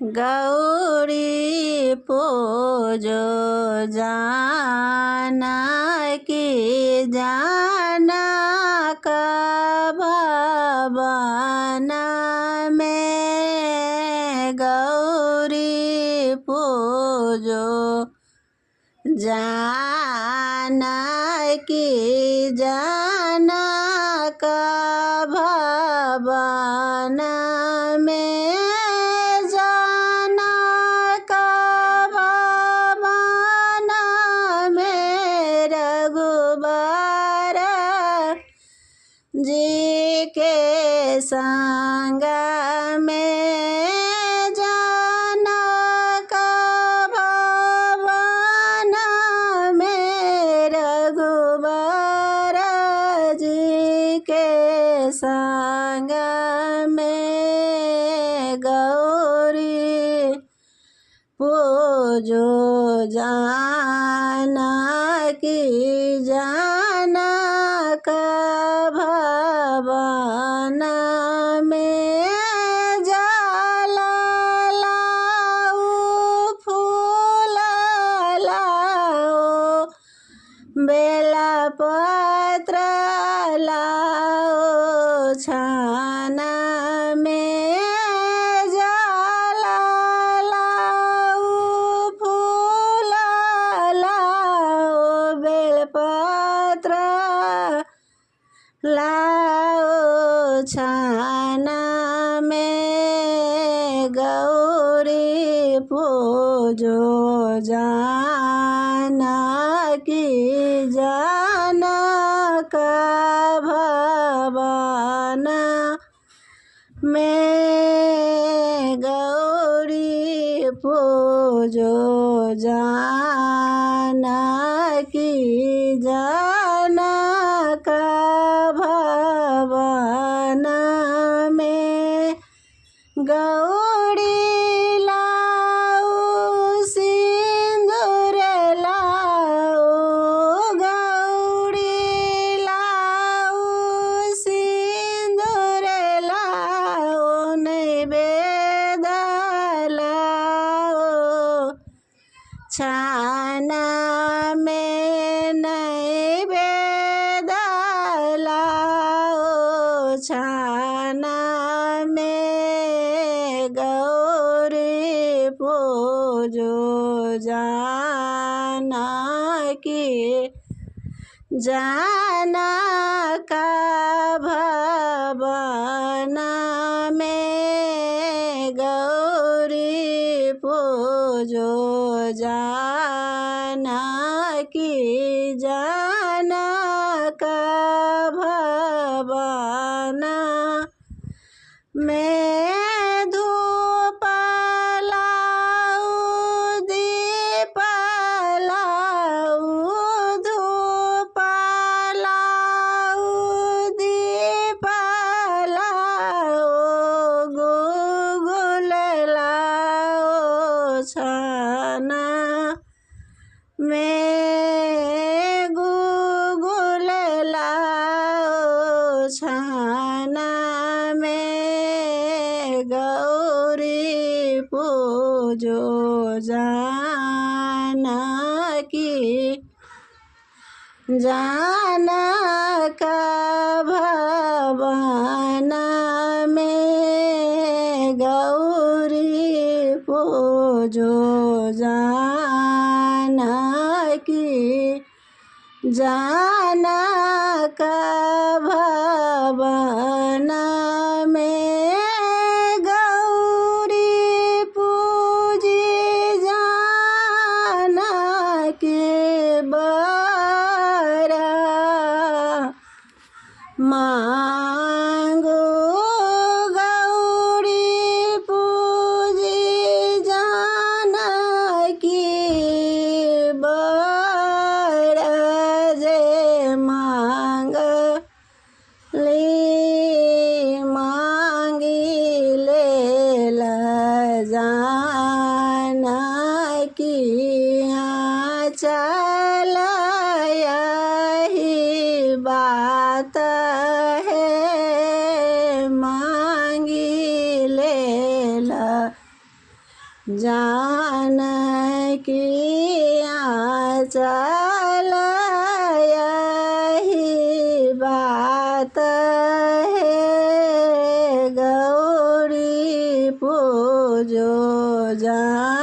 गौरी पूजो जाना की जाना का भवन में गौरी पूजो जाना की जाना का भवन में जाना का भवन में रघुबर जी के संग में जाना का भवन में रघुबर जी के संग में गौरी पूजो जाना की जाना का भवन में जाला लाओ फूल लाओ बेला पत्र लाओ छाना में जाला लाओ फूल लाओ बेलपत्र लाओ छाना में गौरी पूजो जाना की जाना का भवन में गौरी पूजो जाना की जाना का भवन में गौरी लाओ सिंदूर लाओ गौरी लाओ सिंदूर लाओ नैवेद्य लाओ छाना में नैवेद्य लाओ छाना में गौरी पूजो जाना की जाना का भवन में गौरी पूजो जाना की जाना का भवन में धूप लाओ दीप लाओ धूप लाओ दीप लाओ गुगुल लाओ छाना में गुगुल लाओ छाना में गौरी पूजो जाना की जाना का भवन में गौरी पूजो जाना की जाना का भवन में गौरी पूजी जाना के बरा मांगो गौरी पूजी जाना की बरा जे मांग ले मांगी ले ला जाना की चल यही बात है मांगी ले ला जानकी आंचल यही बात है गौरी पूजो जानकी